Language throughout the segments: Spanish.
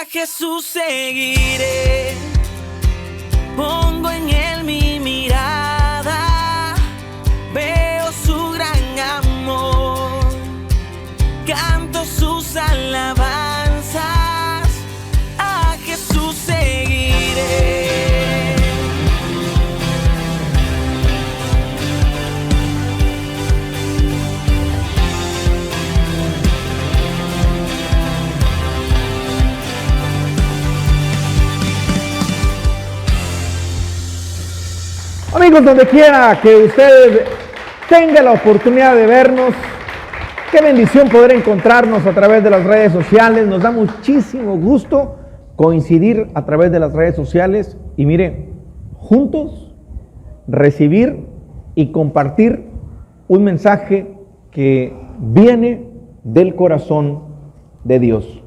Jesús seguiré, pongo en él mi mirada, veo su gran amor, canto sus alabanzas, a Jesús seguiré. Amigos, donde quiera que usted tenga la oportunidad de vernos, qué bendición poder encontrarnos a través de las redes sociales. Nos da muchísimo gusto coincidir a través de las redes sociales y mire, juntos recibir y compartir un mensaje que viene del corazón de Dios.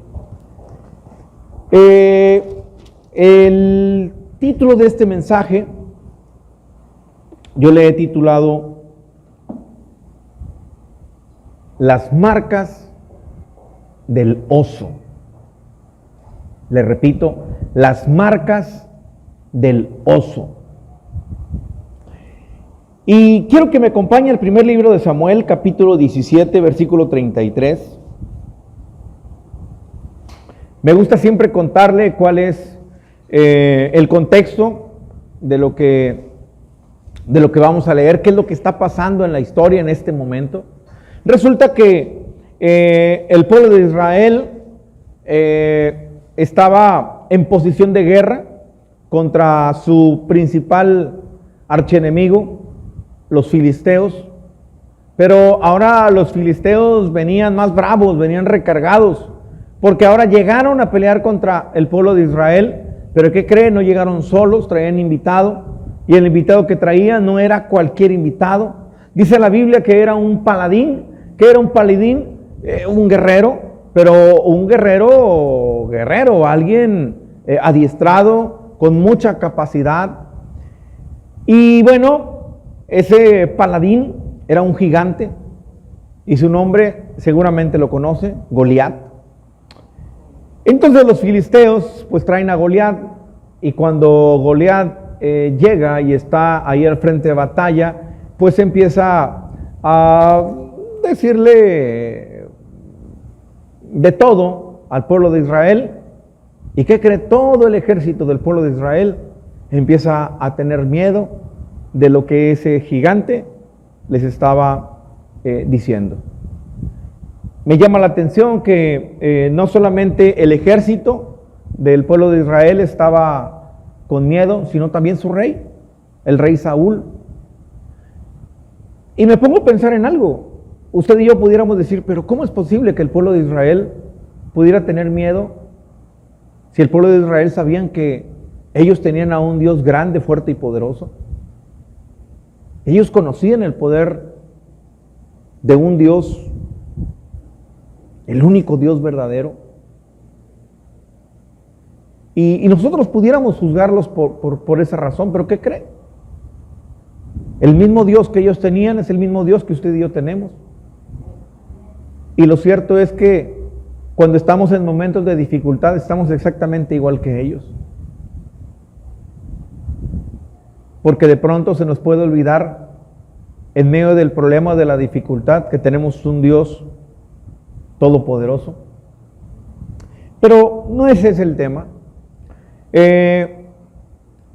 El título de este mensaje yo le he titulado Las marcas del oso. Le repito, las marcas del oso. Y quiero que me acompañe al primer libro de Samuel, capítulo 17, versículo 33. Me gusta siempre contarle cuál es el contexto de lo que vamos a leer, qué es lo que está pasando en la historia en este momento. Resulta que el pueblo de Israel estaba en posición de guerra contra su principal archienemigo, los filisteos. Pero ahora los filisteos venían más bravos, venían recargados, porque ahora llegaron a pelear contra el pueblo de Israel. Pero ¿qué creen? No llegaron solos, traían invitado. Y el invitado que traía no era cualquier invitado. Dice la Biblia que era un paladín. ¿Qué era un paladín? Un guerrero, pero un guerrero, alguien adiestrado, con mucha capacidad. Y bueno, ese paladín era un gigante. Y su nombre seguramente lo conoce, Goliat. Entonces los filisteos pues traen a Goliat. Y cuando Goliat llega y está ahí al frente de batalla, pues empieza a decirle de todo al pueblo de Israel. ¿Y qué cree? Todo el ejército del pueblo de Israel empieza a tener miedo de lo que ese gigante les estaba diciendo. Me llama la atención que no solamente el ejército del pueblo de Israel estaba con miedo, sino también su rey, el rey Saúl. Y me pongo a pensar en algo. Usted y yo pudiéramos decir, pero ¿cómo es posible que el pueblo de Israel pudiera tener miedo si el pueblo de Israel sabían que ellos tenían a un Dios grande, fuerte y poderoso? Ellos conocían el poder de un Dios, el único Dios verdadero. Y nosotros pudiéramos juzgarlos por esa razón, pero ¿qué creen? El mismo Dios que ellos tenían es el mismo Dios que usted y yo tenemos. Y lo cierto es que cuando estamos en momentos de dificultad, estamos exactamente igual que ellos. Porque de pronto se nos puede olvidar, en medio del problema de la dificultad, que tenemos un Dios todopoderoso. Pero no ese es el tema.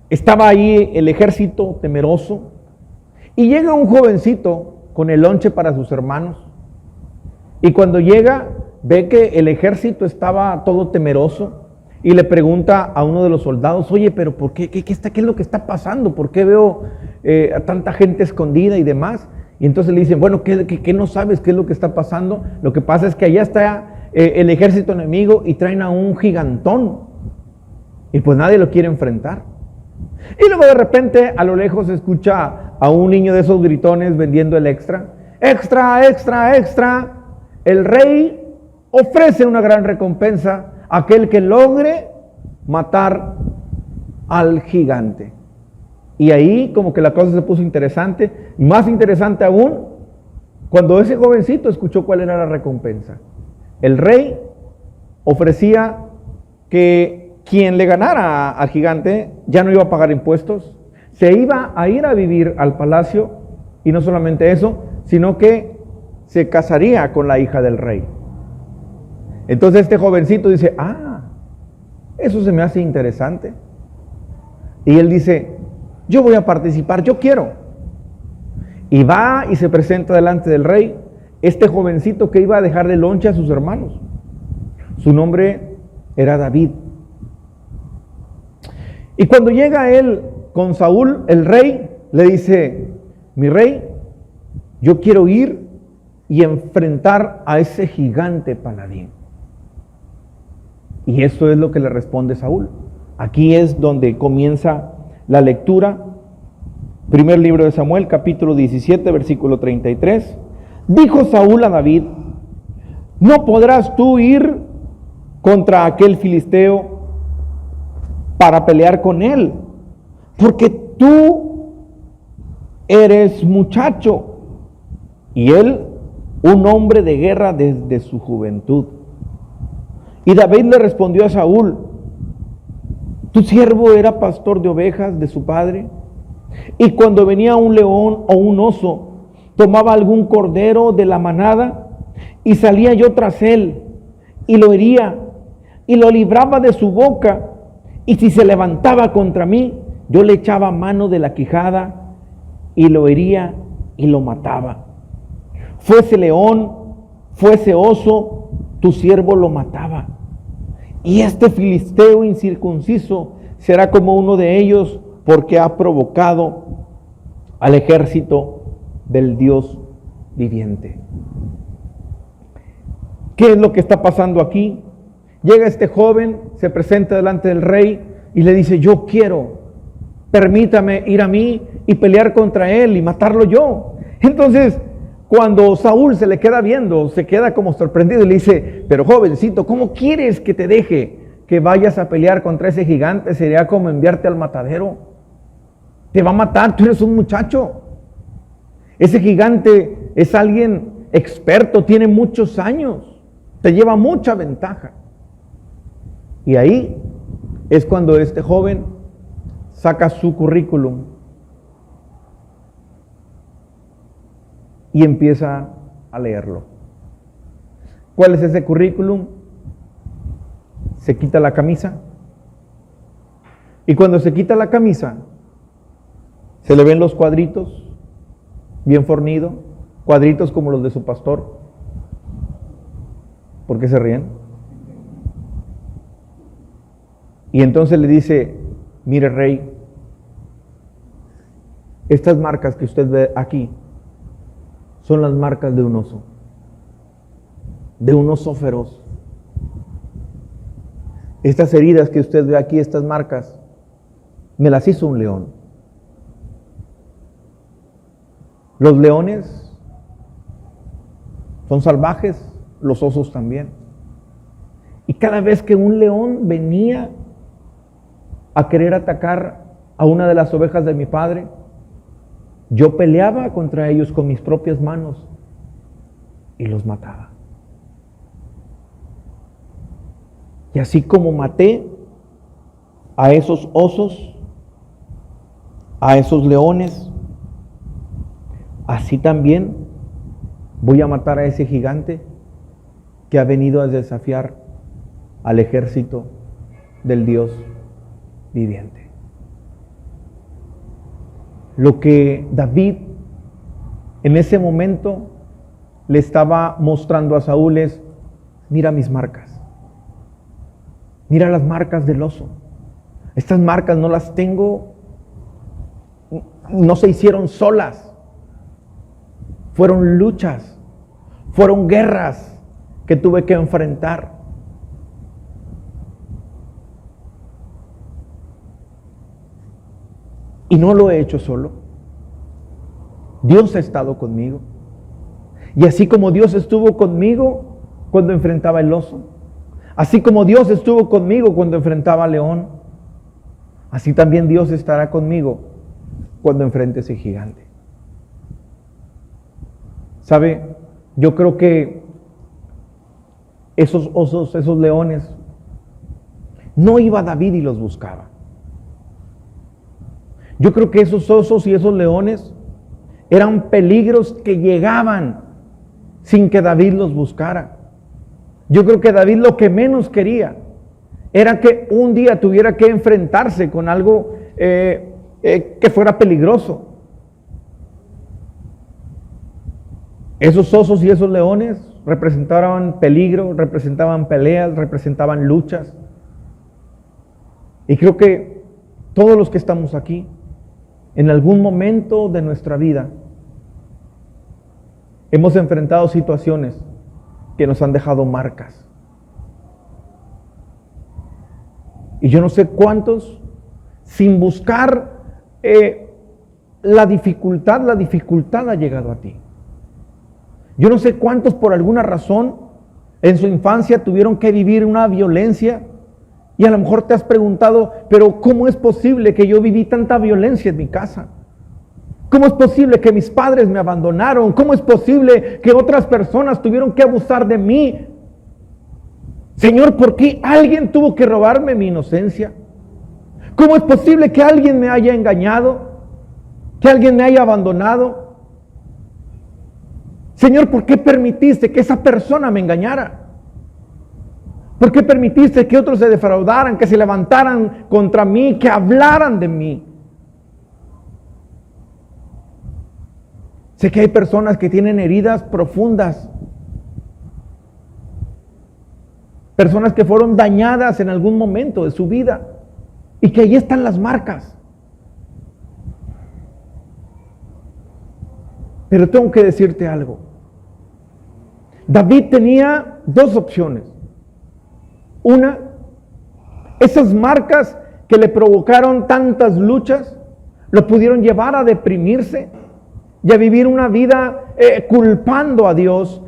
Estaba ahí el ejército temeroso y llega un jovencito con el lonche para sus hermanos, y cuando llega ve que el ejército estaba todo temeroso y le pregunta a uno de los soldados: oye, pero ¿por qué? ¿Qué es lo que está pasando? ¿Por qué veo a tanta gente escondida y demás? Y entonces le dicen: bueno, ¿qué no sabes qué es lo que está pasando? Lo que pasa es que allá está el ejército enemigo y traen a un gigantón. Y pues nadie lo quiere enfrentar. Y luego de repente a lo lejos se escucha a un niño de esos gritones vendiendo el extra. Extra, extra, extra. El rey ofrece una gran recompensa a aquel que logre matar al gigante. Y ahí como que la cosa se puso interesante. Y más interesante aún, cuando ese jovencito escuchó cuál era la recompensa. El rey ofrecía que quien le ganara al gigante ya no iba a pagar impuestos, se iba a ir a vivir al palacio, y no solamente eso, sino que se casaría con la hija del rey. Entonces este jovencito dice, eso se me hace interesante. Y él dice, yo voy a participar, yo quiero. Y va y se presenta delante del rey, este jovencito que iba a dejarle lonche a sus hermanos. Su nombre era David. Y cuando llega él con Saúl, el rey le dice, mi rey, yo quiero ir y enfrentar a ese gigante paladín. Y esto es lo que le responde Saúl. Aquí es donde comienza la lectura. Primer libro de Samuel, capítulo 17, versículo 33. Dijo Saúl a David, no podrás tú ir contra aquel filisteo para pelear con él, porque tú eres muchacho y él un hombre de guerra desde su juventud. Y David le respondió a Saúl, tu siervo era pastor de ovejas de su padre, y cuando venía un león o un oso, tomaba algún cordero de la manada, y salía yo tras él, y lo hería, y lo libraba de su boca, y si se levantaba contra mí, yo le echaba mano de la quijada, y lo hería, y lo mataba. Fuese león, fuese oso, tu siervo lo mataba. Y este filisteo incircunciso será como uno de ellos, porque ha provocado al ejército del Dios viviente. ¿Qué es lo que está pasando aquí? Llega este joven, se presenta delante del rey y le dice, yo quiero, permítame ir a mí y pelear contra él y matarlo yo. Entonces, cuando Saúl se le queda viendo, se queda como sorprendido y le dice, pero jovencito, ¿cómo quieres que te deje que vayas a pelear contra ese gigante? Sería como enviarte al matadero. Te va a matar, tú eres un muchacho. Ese gigante es alguien experto, tiene muchos años, te lleva mucha ventaja. Y ahí es cuando este joven saca su currículum y empieza a leerlo. ¿Cuál es ese currículum? Se quita la camisa, y cuando se quita la camisa se le ven los cuadritos bien fornidos, cuadritos como los de su pastor. ¿Por qué se ríen? Y entonces le dice, mire rey, estas marcas que usted ve aquí son las marcas de un oso feroz. Estas heridas que usted ve aquí, estas marcas, me las hizo un león. Los leones son salvajes, los osos también. Y cada vez que un león venía a querer atacar a una de las ovejas de mi padre, yo peleaba contra ellos con mis propias manos y los mataba. Y así como maté a esos osos, a esos leones, así también voy a matar a ese gigante que ha venido a desafiar al ejército del Dios viviente. Lo que David en ese momento le estaba mostrando a Saúl es, mira mis marcas, mira las marcas del oso. Estas marcas no las tengo, no se hicieron solas. Fueron luchas, fueron guerras que tuve que enfrentar. Y no lo he hecho solo. Dios ha estado conmigo. Y así como Dios estuvo conmigo cuando enfrentaba el oso, así como Dios estuvo conmigo cuando enfrentaba al león, así también Dios estará conmigo cuando enfrente ese gigante. ¿Sabe? Yo creo que esos osos, esos leones, no iba David y los buscaba. Yo creo que esos osos y esos leones eran peligros que llegaban sin que David los buscara. Yo creo que David lo que menos quería era que un día tuviera que enfrentarse con algo que fuera peligroso. Esos osos y esos leones representaban peligro, representaban peleas, representaban luchas. Y creo que todos los que estamos aquí, en algún momento de nuestra vida, hemos enfrentado situaciones que nos han dejado marcas. Y yo no sé cuántos, sin buscar la dificultad ha llegado a ti. Yo no sé cuántos por alguna razón en su infancia tuvieron que vivir una violencia y a lo mejor te has preguntado, pero ¿cómo es posible que yo viví tanta violencia en mi casa? ¿Cómo es posible que mis padres me abandonaron? ¿Cómo es posible que otras personas tuvieron que abusar de mí? Señor, ¿por qué alguien tuvo que robarme mi inocencia? ¿Cómo es posible que alguien me haya engañado? ¿Que alguien me haya abandonado? Señor, ¿por qué permitiste que esa persona me engañara? ¿Por qué permitiste que otros se defraudaran, que se levantaran contra mí, que hablaran de mí? Sé que hay personas que tienen heridas profundas, personas que fueron dañadas en algún momento de su vida y que ahí están las marcas. Pero tengo que decirte algo. David tenía dos opciones. Una, esas marcas que le provocaron tantas luchas, lo pudieron llevar a deprimirse y a vivir una vida culpando a Dios.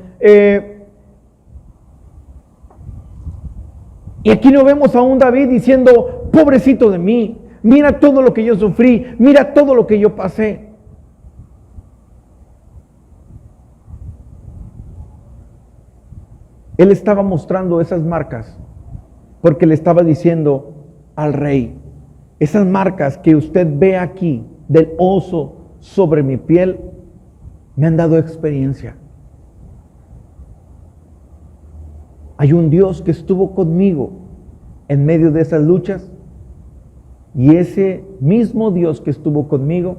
Y aquí no vemos a un David diciendo, pobrecito de mí, mira todo lo que yo sufrí, mira todo lo que yo pasé. Él estaba mostrando esas marcas porque le estaba diciendo al rey, esas marcas que usted ve aquí del oso sobre mi piel, me han dado experiencia. Hay un Dios que estuvo conmigo en medio de esas luchas y ese mismo Dios que estuvo conmigo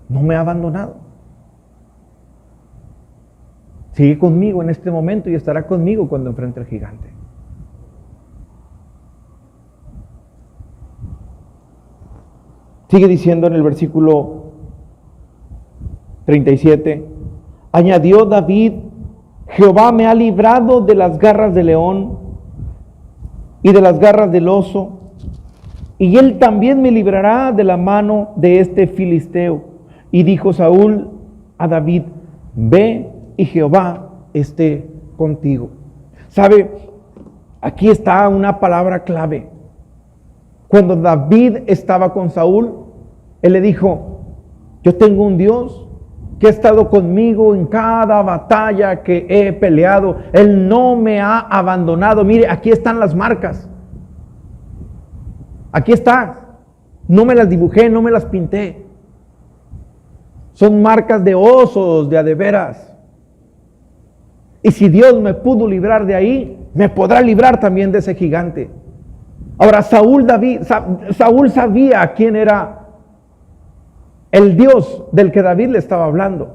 no me ha abandonado. Sigue conmigo en este momento y estará conmigo cuando enfrente al gigante. Sigue diciendo en el versículo 37, añadió David, Jehová me ha librado de las garras del león y de las garras del oso, y él también me librará de la mano de este filisteo. Y dijo Saúl a David, ve y Jehová esté contigo. ¿Sabe? Aquí está una palabra clave. Cuando David estaba con Saúl, él le dijo, yo tengo un Dios que ha estado conmigo en cada batalla que he peleado. Él no me ha abandonado. Mire, aquí están las marcas. Aquí está. No me las dibujé, no me las pinté. Son marcas de osos, de adeveras. Y si Dios me pudo librar de ahí, me podrá librar también de ese gigante. Ahora, Saúl sabía quién era el Dios del que David le estaba hablando.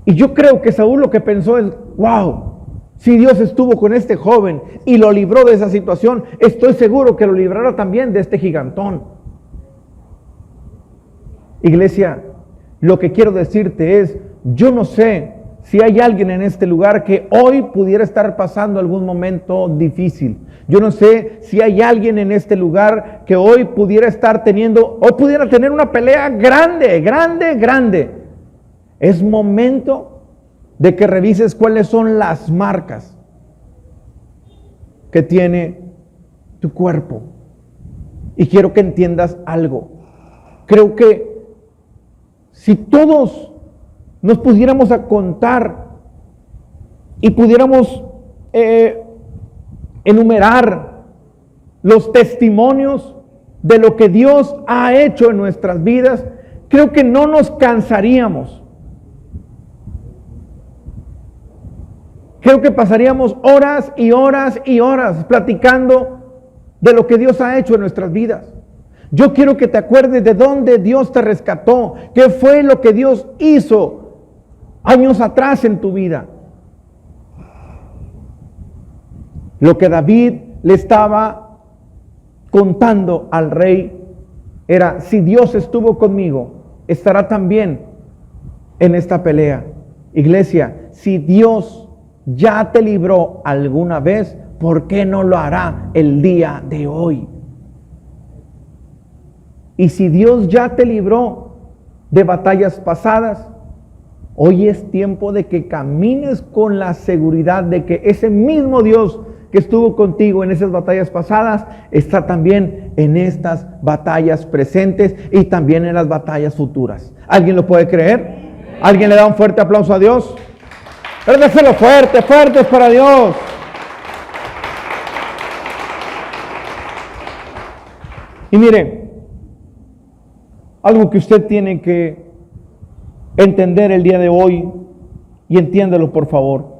Y yo creo que Saúl lo que pensó es, wow, si Dios estuvo con este joven y lo libró de esa situación, estoy seguro que lo librará también de este gigantón. Iglesia, lo que quiero decirte es, yo no sé si hay alguien en este lugar que hoy pudiera estar pasando algún momento difícil. Yo no sé si hay alguien en este lugar que hoy pudiera estar pudiera tener una pelea grande. Es momento de que revises cuáles son las marcas que tiene tu cuerpo. Y quiero que entiendas algo. Creo que si todos nos pudiéramos a contar y pudiéramos enumerar los testimonios de lo que Dios ha hecho en nuestras vidas, creo que no nos cansaríamos. Creo que pasaríamos horas y horas y horas platicando de lo que Dios ha hecho en nuestras vidas. Yo quiero que te acuerdes de dónde Dios te rescató, qué fue lo que Dios hizo años atrás en tu vida. Lo que David le estaba contando al rey era: si Dios estuvo conmigo, estará también en esta pelea. Iglesia, si Dios ya te libró alguna vez, ¿por qué no lo hará el día de hoy? Y si Dios ya te libró de batallas pasadas, hoy es tiempo de que camines con la seguridad de que ese mismo Dios que estuvo contigo en esas batallas pasadas está también en estas batallas presentes y también en las batallas futuras. ¿Alguien lo puede creer? ¿Alguien le da un fuerte aplauso a Dios? Pero déselo fuerte, fuertes para Dios. Y mire, algo que usted tiene que entender el día de hoy, y entiéndelo por favor.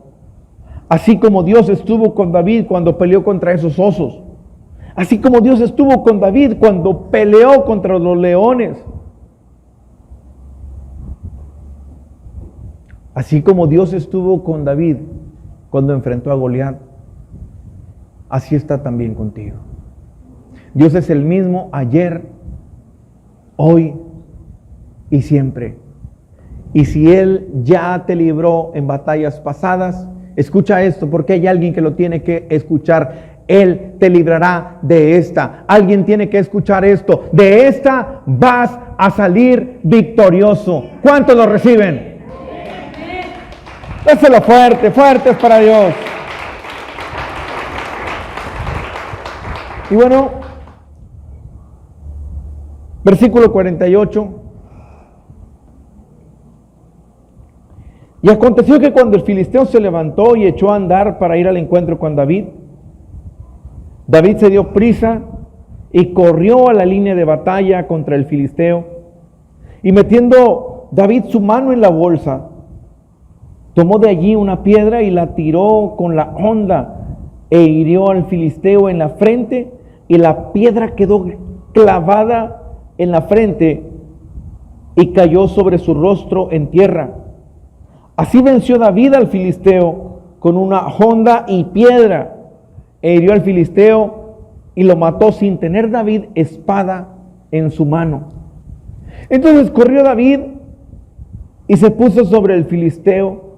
Así como Dios estuvo con David cuando peleó contra esos osos, así como Dios estuvo con David cuando peleó contra los leones, así como Dios estuvo con David cuando enfrentó a Goliat, así está también contigo. Dios es el mismo ayer, hoy y siempre. Y si Él ya te libró en batallas pasadas, escucha esto, porque hay alguien que lo tiene que escuchar. Él te librará de esta. Alguien tiene que escuchar esto. De esta vas a salir victorioso. ¿Cuántos lo reciben? Déselo fuerte, fuertes para Dios. Y bueno, versículo 48. Y aconteció que cuando el filisteo se levantó y echó a andar para ir al encuentro con David, David se dio prisa y corrió a la línea de batalla contra el filisteo. Y metiendo David su mano en la bolsa, tomó de allí una piedra y la tiró con la honda e hirió al filisteo en la frente, y la piedra quedó clavada en la frente y cayó sobre su rostro en tierra. Así venció David al filisteo con una honda y piedra, e hirió al filisteo y lo mató sin tener David espada en su mano. Entonces corrió David y se puso sobre el filisteo,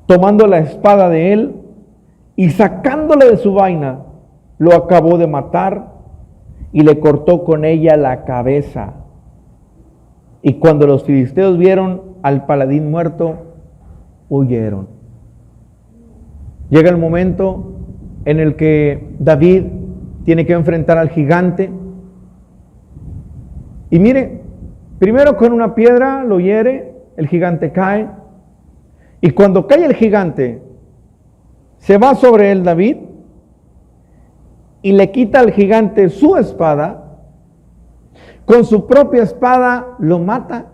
tomando la espada de él y sacándola de su vaina, lo acabó de matar y le cortó con ella la cabeza. Y cuando los filisteos vieron al paladín muerto, huyeron. Llega el momento en el que David tiene que enfrentar al gigante. Y mire, primero con una piedra lo hiere, el gigante cae. Y cuando cae el gigante, se va sobre él David y le quita al gigante su espada. Con su propia espada lo mata,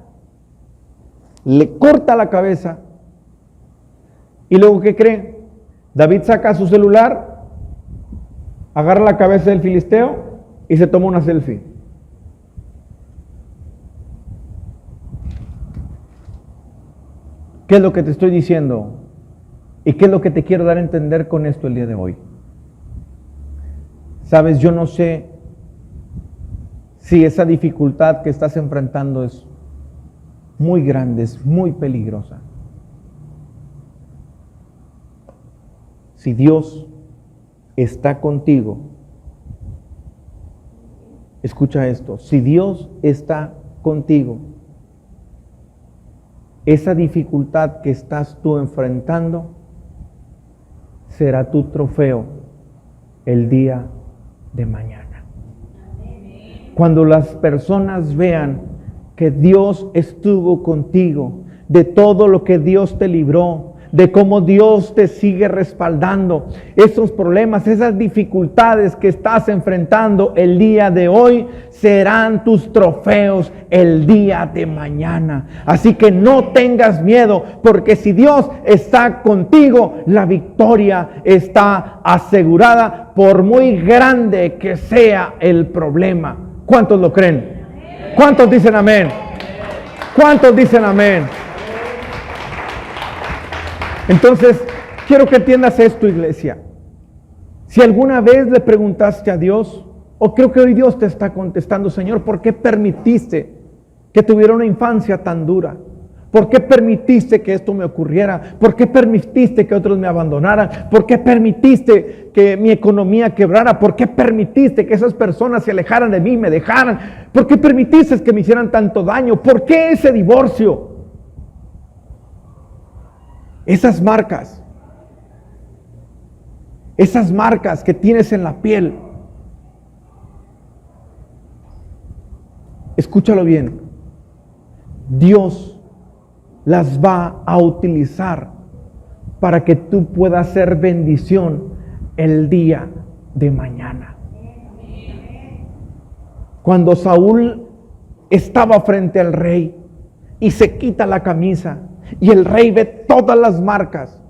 le corta la cabeza. Y luego, ¿qué cree? David saca su celular, agarra la cabeza del filisteo y se toma una selfie. ¿Qué es lo que te estoy diciendo? ¿Y qué es lo que te quiero dar a entender con esto el día de hoy? Sabes, yo no sé si esa dificultad que estás enfrentando es muy grande, es muy peligrosa. Si Dios está contigo, escucha esto, si Dios está contigo, esa dificultad que estás tú enfrentando será tu trofeo el día de mañana. Cuando las personas vean que Dios estuvo contigo, de todo lo que Dios te libró, de cómo Dios te sigue respaldando. Esos problemas, esas dificultades que estás enfrentando el día de hoy serán tus trofeos el día de mañana. Así que no tengas miedo, porque si Dios está contigo, la victoria está asegurada, por muy grande que sea el problema. ¿Cuántos lo creen? ¿Cuántos dicen amén? ¿Cuántos dicen amén? Entonces, quiero que entiendas esto, iglesia. Si alguna vez le preguntaste a Dios, o creo que hoy Dios te está contestando: Señor, ¿por qué permitiste que tuviera una infancia tan dura? ¿Por qué permitiste que esto me ocurriera? ¿Por qué permitiste que otros me abandonaran? ¿Por qué permitiste que mi economía quebrara? ¿Por qué permitiste que esas personas se alejaran de mí y me dejaran? ¿Por qué permitiste que me hicieran tanto daño? ¿Por qué ese divorcio? Esas marcas que tienes en la piel, escúchalo bien, Dios las va a utilizar para que tú puedas ser bendición el día de mañana. Cuando Saúl estaba frente al rey y se quita la camisa, y el rey ve todas las marcas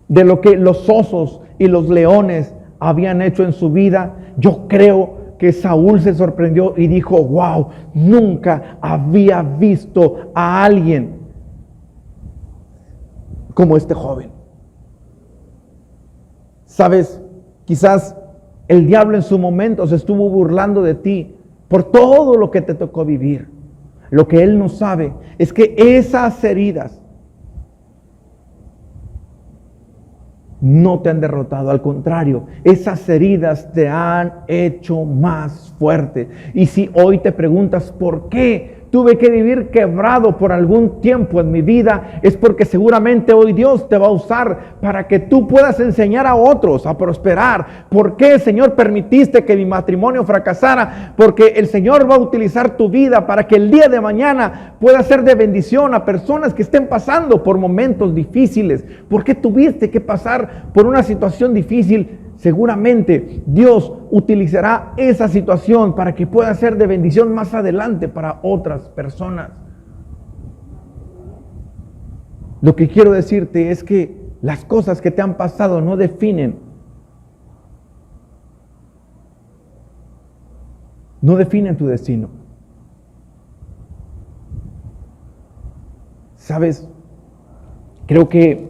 de lo que los osos y los leones habían hecho en su vida, yo creo que Saúl se sorprendió y dijo: wow, nunca había visto a alguien como este joven. Sabes, quizás el diablo en su momento se estuvo burlando de ti por todo lo que te tocó vivir. Lo que él no sabe es que esas heridas no te han derrotado, al contrario, esas heridas te han hecho más fuerte. Y si hoy te preguntas por qué tuve que vivir quebrado por algún tiempo en mi vida, es porque seguramente hoy Dios te va a usar para que tú puedas enseñar a otros a prosperar. ¿Por qué, Señor, permitiste que mi matrimonio fracasara? Porque el Señor va a utilizar tu vida para que el día de mañana pueda ser de bendición a personas que estén pasando por momentos difíciles. ¿Por qué tuviste que pasar por una situación difícil? Seguramente Dios utilizará esa situación para que pueda ser de bendición más adelante para otras personas. Lo que quiero decirte es que las cosas que te han pasado no definen tu destino. ¿Sabes? Creo que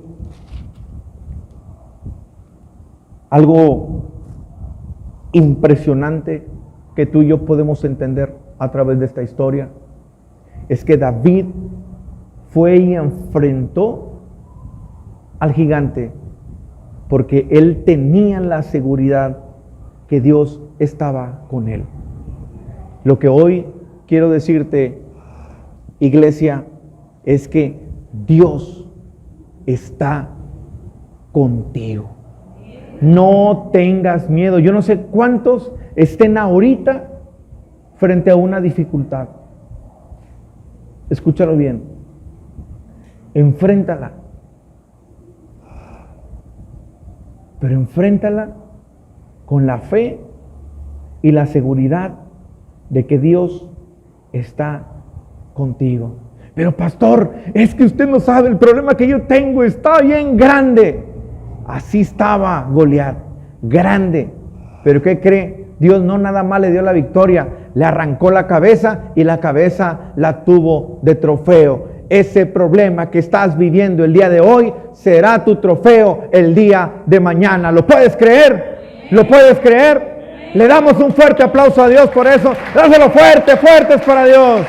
algo impresionante que tú y yo podemos entender a través de esta historia es que David fue y enfrentó al gigante porque él tenía la seguridad que Dios estaba con él. Lo que hoy quiero decirte, iglesia, es que Dios está contigo. No tengas miedo. Yo no sé cuántos estén ahorita frente a una dificultad. Escúchalo bien. Enfréntala. Pero enfréntala con la fe y la seguridad de que Dios está contigo. Pero pastor, es que usted no sabe, el problema que yo tengo está bien grande. Así estaba Goliat, grande. Pero ¿qué cree? Dios no nada más le dio la victoria, le arrancó la cabeza y la cabeza la tuvo de trofeo. Ese problema que estás viviendo el día de hoy será tu trofeo el día de mañana. ¿Lo puedes creer? ¿Lo puedes creer? Le damos un fuerte aplauso a Dios por eso. Dáselo fuerte, fuertes para Dios.